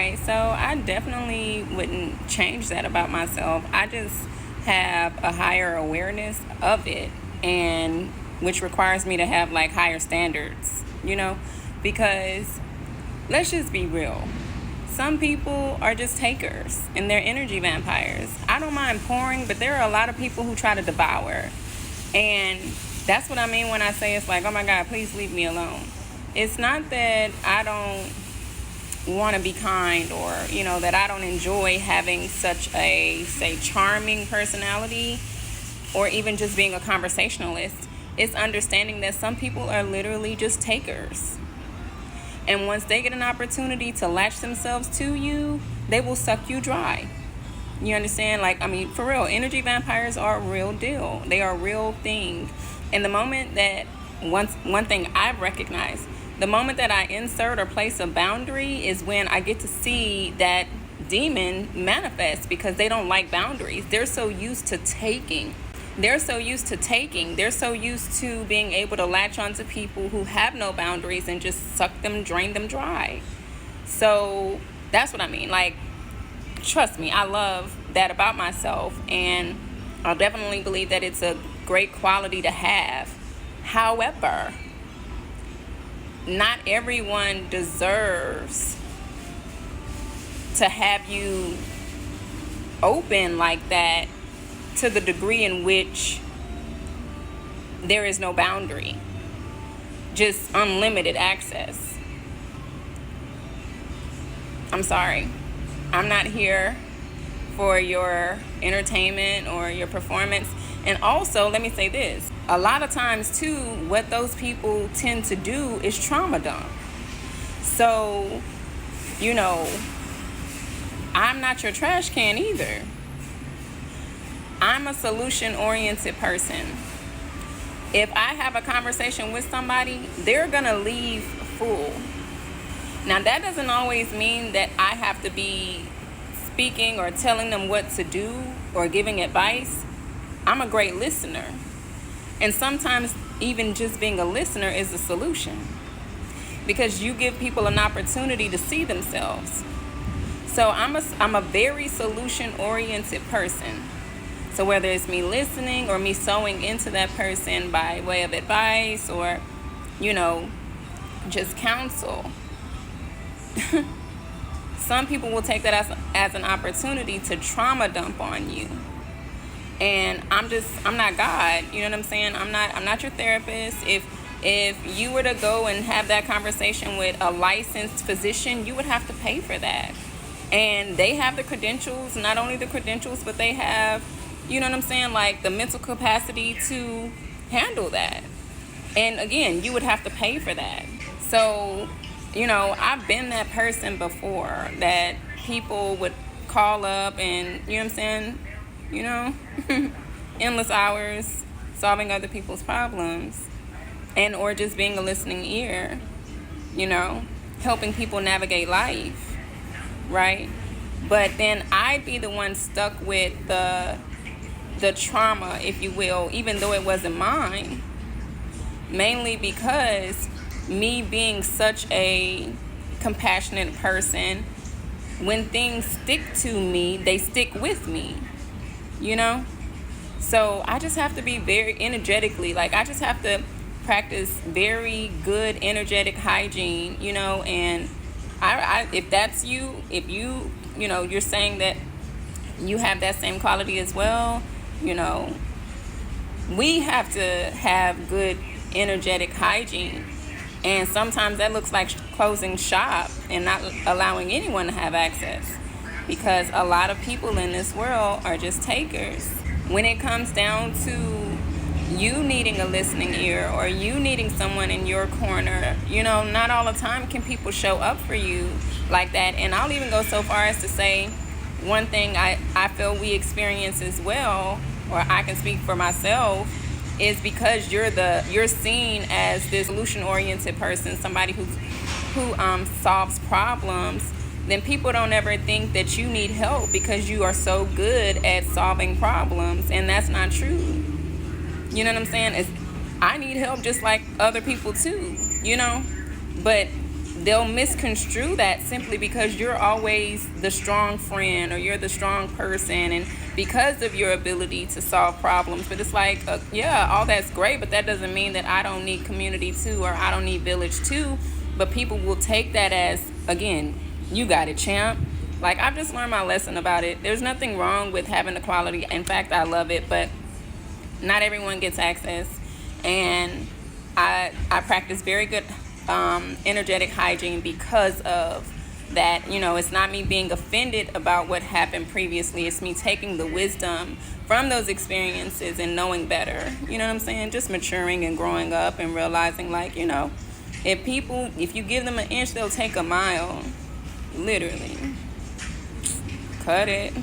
right? So I definitely wouldn't change that about myself. I just have a higher awareness of it, and which requires me to have like higher standards, because let's just be real. Some people are just takers and they're energy vampires. I don't mind pouring, but there are a lot of people who try to devour. And that's what I mean when I say it's like, oh my God, please leave me alone. It's not that I don't want to be kind, or, that I don't enjoy having such a, say, charming personality, or even just being a conversationalist. It's understanding that some people are literally just takers. And once they get an opportunity to latch themselves to you, they will suck you dry. You understand? For real, energy vampires are a real deal. They are a real thing. And the moment that, one thing I've recognized, the moment that I insert or place a boundary is when I get to see that demon manifest, because they don't like boundaries. They're so used to taking. They're so used to being able to latch onto people who have no boundaries and just suck them, drain them dry. So that's what I mean. Trust me, I love that about myself, and I definitely believe that it's a great quality to have. However, not everyone deserves to have you open like that, to the degree in which there is no boundary, just unlimited access. I'm sorry. I'm not here for your entertainment or your performance. And also, let me say this. A lot of times, too, what those people tend to do is trauma dump. So, I'm not your trash can either. I'm a solution-oriented person. If I have a conversation with somebody, they're going to leave full. Now, that doesn't always mean that I have to be speaking or telling them what to do or giving advice. I'm a great listener. And sometimes even just being a listener is a solution, because you give people an opportunity to see themselves. So I'm a very solution-oriented person. So whether it's me listening or me sewing into that person by way of advice or, just counsel, some people will take that as an opportunity to trauma dump on you. And I'm not God. You know what I'm saying? I'm not your therapist. If you were to go and have that conversation with a licensed physician, you would have to pay for that. And they have the credentials, not only the credentials, but they have, the mental capacity to handle that. And again, you would have to pay for that. So, I've been that person before that people would call up and, endless hours solving other people's problems, and or just being a listening ear, helping people navigate life, right? But then I'd be the one stuck with the trauma, if you will, even though it wasn't mine, mainly because me being such a compassionate person, when things stick to me, they stick with me, So I just have to be very energetically, I just have to practice very good energetic hygiene, and I if that's you, if you, you're saying that you have that same quality as well, we have to have good energetic hygiene. And sometimes that looks like closing shop and not allowing anyone to have access, because a lot of people in this world are just takers. When it comes down to you needing a listening ear or you needing someone in your corner, not all the time can people show up for you like that. And I'll even go so far as to say, one thing I feel we experience as well, or I can speak for myself, is because you're seen as this solution-oriented person, somebody who solves problems, then people don't ever think that you need help because you are so good at solving problems, and that's not true. You know what I'm saying? I need help just like other people too, But they'll misconstrue that simply because you're always the strong friend or you're the strong person, and because of your ability to solve problems. But it's like, yeah, all that's great, but that doesn't mean that I don't need community too, or I don't need village too. But people will take that as, again, you got it, champ. Like, I've just learned my lesson about it. There's nothing wrong with having equality. In fact, I love it, but not everyone gets access. And I practice very good energetic hygiene because of that. It's not me being offended about what happened previously. It's me taking the wisdom from those experiences and knowing better. You know what I'm saying? Just maturing and growing up and realizing, like, if you give them an inch, they'll take a mile. Literally. Cut it.